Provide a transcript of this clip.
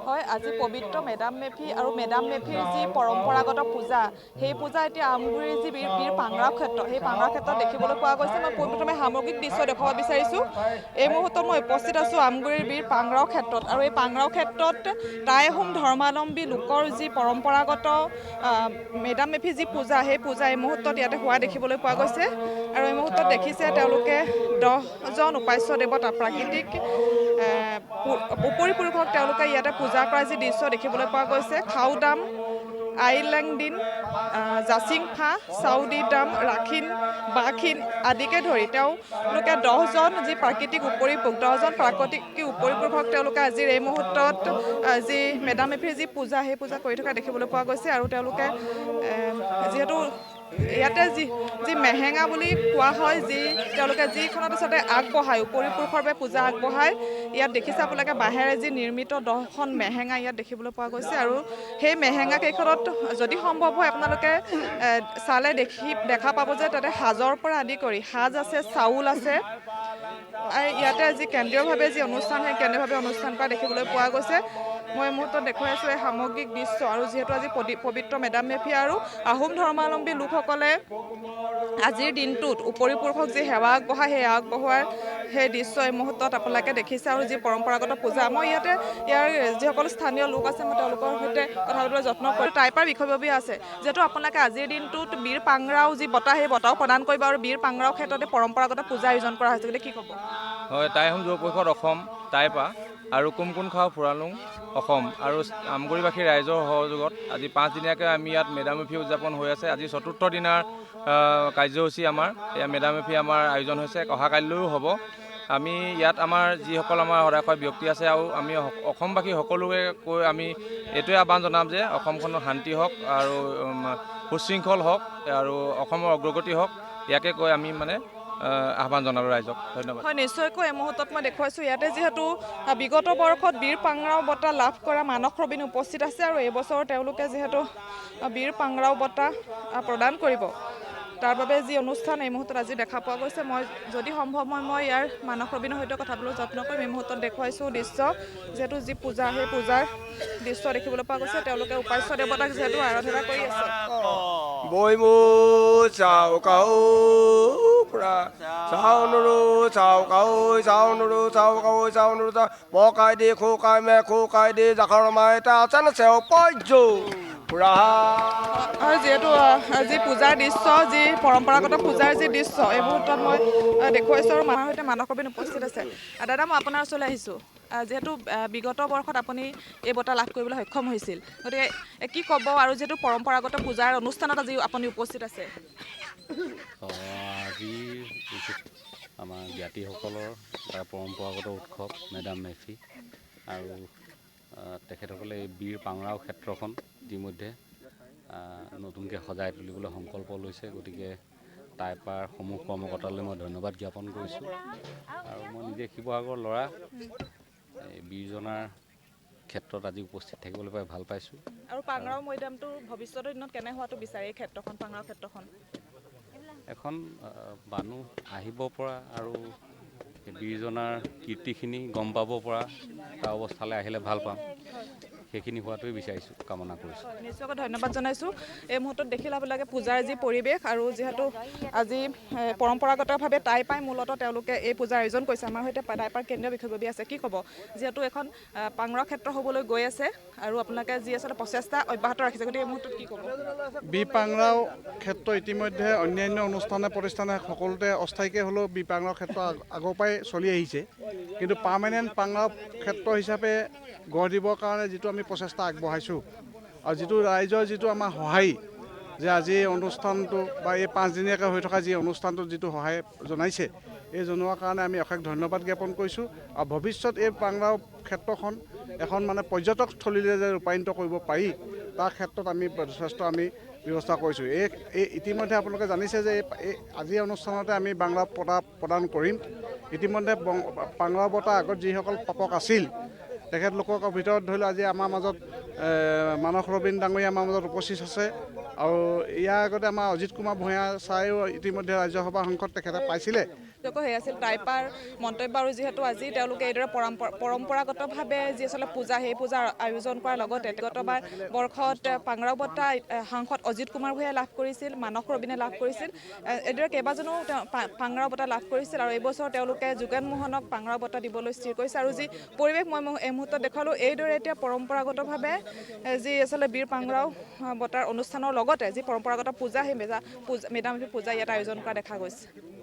হয় আজি পবিত্ৰ মেডাম মেফি আৰু মেডাম মেফিৰ যি পৰম্পৰাগত পূজা সেই পূজা এতিয়া আমগুৰিৰ যি বীৰ পাংৰাও ক্ষেত্ৰ সেই পাংৰাও ক্ষেত্ৰত দেখিবলৈ পোৱা গৈছে। মই পোনপ্ৰথমে সামগ্ৰিক দৃশ্য দেখুৱাব বিচাৰিছোঁ। এই মুহূৰ্তত মই উপস্থিত আছোঁ আমগুৰিৰ বীৰ পাংৰাও ক্ষেত্ৰত আৰু এই পাংৰাও ক্ষেত্ৰত টাই আহোম ধৰ্মাৱলম্বী লোকৰ যি পৰম্পৰাগত মেডাম মেফি যি পূজা সেই পূজা এই মুহূৰ্তত ইয়াতে হোৱা দেখিবলৈ পোৱা গৈছে। আৰু এই মুহূৰ্তত দেখিছে তেওঁলোকে 10জন উপাস্য দেৱতা প্ৰাকৃতিক উপৰি পুৰুষক তেওঁলোকে ইয়াতে পূজা কৰা যি দৃশ্য দেখিবলৈ পোৱা গৈছে। খাউদাম আইলেংদিন জাচিংফা চাউদিদাম ৰাখিন বাখিন আদিকে ধৰি তেওঁলোকে 10জন যি প্ৰাকৃতিক উপৰি পুৰুষ 10জন প্ৰাকৃতিক উপৰি পুৰুষক তেওঁলোকে আজিৰ এই মুহূৰ্তত যি মেডাম মেফিৰ যি পূজা সেই পূজা কৰি থকা দেখিবলৈ পোৱা গৈছে। আৰু তেওঁলোকে যিহেতু ইয়াতে যি মেহেঙা বুলি কোৱা হয় যি তেওঁলোকে যিখনত আচলতে আগবঢ়ায় উপৰি পুৰুষৰ বাবে পূজা আগবঢ়ায় ইয়াত দেখিছে আপোনালোকে বাঁহেৰে যি নিৰ্মিত 10খন মেহেঙা ইয়াত দেখিবলৈ পোৱা গৈছে। আৰু সেই মেহেঙা কেইখনত যদি সম্ভৱ হয় আপোনালোকে চালে দেখা পাব যে তাতে সাজৰ পৰা আদি কৰি সাজ আছে চাউল আছে। ইয়াতে যি কেন্দ্ৰীয়ভাৱে যি অনুষ্ঠান সেই কেন্দ্ৰীয়ভাৱে অনুষ্ঠান কৰা দেখিবলৈ পোৱা গৈছে। মই মুহূৰ্তত দেখুৱাই আছোঁ এই সামগ্ৰিক দৃশ্য। আৰু যিহেতু আজি পবিত্ৰ মেডাম মেফি আৰু আহোম ধৰ্মাৱলম্বী লোকসকলে আজিৰ দিনটোত উপৰি পুৰুষক যি সেৱা আগবঢ়ায় সেই আগবঢ়োৱাৰ সেই দৃশ্য এই মুহূৰ্তত আপোনালোকে দেখিছে। আৰু যি পৰম্পৰাগত পূজা মই ইয়াৰ যিসকল স্থানীয় লোক আছে মই তেওঁলোকৰ সৈতে কথা পাতিবলৈ যত্ন কৰোঁ। টাইপাৰ বিষয়ববীয়া আছে যিহেতু আপোনালোকে আজিৰ দিনটোত বীৰ পাংৰাও যি বঁটা সেই বঁটাও প্ৰদান কৰিব আৰু বীৰ পাংৰাও ক্ষেত্ৰতে পৰম্পৰাগত পূজা আয়োজন কৰা হৈছে বুলি কি ক'ব? হয় টাই আহোম যুৱ পৰিষদ অসম টাইপা আৰু কুমকুন খাও ফুৰালুং অসম আৰু আমগুৰিবাসী ৰাইজৰ সহযোগত আজি 5 দিনীয়াকৈ আমি ইয়াত মেডাম মেফি উদযাপন হৈ আছে। আজি 4ৰ্থ দিনাৰ কাৰ্যসূচী আমাৰ এয়া মেডাম মেফি আমাৰ আয়োজন হৈছে। অহা কাইলৈও হ'ব। আমি ইয়াত আমাৰ যিসকল আমাৰ সদাশয় ব্যক্তি আছে আৰু আমি অসমবাসী সকলোকে কৈ আমি এইটোৱে আহ্বান জনাম যে অসমখনৰ শান্তি হওক আৰু সুশৃংখল হওক আৰু অসমৰ অগ্ৰগতি হওক ইয়াকে কৈ আমি মানে আহ্বান জনালোঁ ৰাইজক। ধন্যবাদ। হয় নিশ্চয়কৈ এই মুহূৰ্তত মই দেখুৱাইছোঁ ইয়াতে যিহেতু বিগত বৰ্ষত বীৰ পাংৰাও বঁটা লাভ কৰা মানস ৰবিন উপস্থিত আছে। আৰু এইবছৰ তেওঁলোকে যিহেতু বীৰ পাংৰাও বঁটা প্ৰদান কৰিব তাৰ বাবে যি অনুষ্ঠান এই মুহূৰ্তত আজি দেখা পোৱা গৈছে। মই যদি সম্ভৱ মই ইয়াৰ মানস ৰবিনৰ সৈতে কথা পাতিবলৈ যত্ন কৰিম। এই মুহূৰ্তত দেখুৱাইছোঁ দৃশ্য যিহেতু যি পূজা সেই পূজাৰ দৃশ্য দেখিবলৈ পোৱা গৈছে। তেওঁলোকে উপাস্য দেৱতাক যিহেতু আৰাধনা কৰি আছে। বৈমু চাও কাও পুৰা চাও নুৰু চাও কাও চাও নুৰু চাও কাও চাও নুৰু বকাই দি খোকাই মে খোকাই দি জাখৰ মাই এটা আছে না চেও পৰ্যু পুৰা। আৰু যিহেতু যি পূজাৰ দৃশ্য যি পৰম্পৰাগত পূজাৰ যি দৃশ্য এই মুহূৰ্তত মই দেখুৱাইছোঁ আৰু মানুহৰ সৈতে মানস ৰবিন উপস্থিত আছে। দাদা মই আপোনাৰ ওচৰলৈ আহিছোঁ। যিহেতু বিগত বৰ্ষত আপুনি এই বঁটা লাভ কৰিবলৈ সক্ষম হৈছিল গতিকে কি ক'ব? আৰু যিহেতু পৰম্পৰাগত পূজাৰ অনুষ্ঠানত আজি আপুনি উপস্থিত আছে। আজি আমাৰ জ্ঞাতিসকলৰ এটা পৰম্পৰাগত উৎসৱ মেডাম মেফি আৰু তেখেতসকলে এই বীৰ পাংৰাও ক্ষেত্ৰখন ইতিমধ্যে নতুনকৈ সজাই তুলিবলৈ সংকল্প লৈছে। গতিকে টাইপাৰ সমূহ কৰ্মকৰ্তালৈ মই ধন্যবাদ জ্ঞাপন কৰিছোঁ। আৰু মই নিজে শিৱসাগৰৰ ল'ৰা এই বীৰজনাৰ ক্ষেত্ৰত আজি উপস্থিত থাকিবলৈ পাই ভাল পাইছোঁ। আৰু পাংৰাও মৈদামটো ভৱিষ্যতৰ দিনত কেনে হোৱাটো বিচাৰে এই ক্ষেত্ৰখন পাংৰাও ক্ষেত্ৰখন? এখন মানুহ আহিব পৰা আৰু বীৰজনাৰ কীৰ্তিখিনি গম পাব পৰা এটা অৱস্থালৈ আহিলে ভাল পাম। সেইখিনি হোৱাটোৱে বিচাৰিছোঁ কামনা কৰিছোঁ। নিশ্চয়কৈ ধন্যবাদ জনাইছোঁ। এই মুহূৰ্তত দেখিলে আপোনালোকে পূজাৰ যি পৰিৱেশ আৰু যিহেতু আজি পৰম্পৰাগতভাৱে টাইপাই মূলতঃ তেওঁলোকে এই পূজাৰ আয়োজন কৰিছে। আমাৰ সৈতে টাইপাৰ কেন্দ্ৰীয় বিষয়ববীয়া আছে। কি ক'ব যিহেতু এখন পাংৰাও ক্ষেত্ৰ হ'বলৈ গৈ আছে আৰু আপোনালোকে যি আচলতে প্ৰচেষ্টা অব্যাহত ৰাখিছে গতিকে এই মুহূৰ্তত কি ক'ব? বীৰ পাংৰাও ক্ষেত্ৰ ইতিমধ্যে অন্যান্য অনুষ্ঠানে প্ৰতিষ্ঠানে সকলোতে অস্থায়ীকৈ হ'লেও বীৰ পাংৰাও ক্ষেত্ৰ আগৰ পৰাই চলি আহিছে। কিন্তু পাৰ্মানেণ্ট পাংৰাও ক্ষেত্ৰ হিচাপে গঢ় দিবৰ কাৰণে যিটো আমি প্ৰচেষ্টা আগবঢ়াইছোঁ আৰু যিটো ৰাইজৰ যিটো আমাৰ সহায় যে আজি এই অনুষ্ঠানটো বা এই 5 দিনীয়াকৈ হৈ থকা যি অনুষ্ঠানটোত যিটো সহায় জনাইছে এই জনোৱাৰ কাৰণে আমি অশেষ ধন্যবাদ জ্ঞাপন কৰিছোঁ। আৰু ভৱিষ্যত এই পাংৰাও ক্ষেত্ৰখন এখন মানে পৰ্যটকস্থলীলৈ যে ৰূপায়িত কৰিব পাৰি তাৰ ক্ষেত্ৰত আমি যথেষ্ট আমি ব্যৱস্থা কৰিছোঁ। এই ইতিমধ্যে আপোনালোকে জানিছে যে এই আজিৰ অনুষ্ঠানতে আমি পাংৰাও বঁটা প্ৰদান কৰিম। ইতিমধ্যে পাংৰাও বঁটা আগত যিসকল প্ৰাপক আছিল তেখেতলোকৰ ভিতৰত ধৰি লওক আজি আমাৰ মাজত মানস ৰবিন ডাঙৰীয়া আমাৰ মাজত উপস্থিত আছে। আৰু ইয়াৰ আগতে আমাৰ অজিত কুমাৰ ভূঞা ছাৰেও ইতিমধ্যে ৰাজ্যসভাৰ সাংসদ তেখেতে পাইছিলে। হৈ আছিল টাইপাৰ মন্তব্য আৰু যিহেতু আজি তেওঁলোকে এইদৰে পৰম্পৰাগতভাৱে যি আচলতে পূজা সেই পূজাৰ আয়োজন কৰাৰ লগতে গতবাৰ বৰ্ষত পাংৰাও বঁটা সাংসদ অজিত কুমাৰ ভূঞাই লাভ কৰিছিল, মানস ৰবিনে লাভ কৰিছিল, এইদৰে কেইবাজনো পাংৰাও বঁটা লাভ কৰিছিল আৰু এইবছৰ তেওঁলোকে যোগেন মোহনক পাংৰাও বঁটা দিবলৈ স্থিৰ কৰিছে। আৰু যি পৰিৱেশ মই এই মুহূৰ্তত দেখালোঁ, এইদৰে এতিয়া পৰম্পৰাগতভাৱে যি আচলতে বীৰ পাংৰাও বঁটাৰ অনুষ্ঠানৰ লগতে যি পৰম্পৰাগত পূজা সেই মেডাম মেফি পূজা ইয়াত আয়োজন কৰা দেখা গৈছে।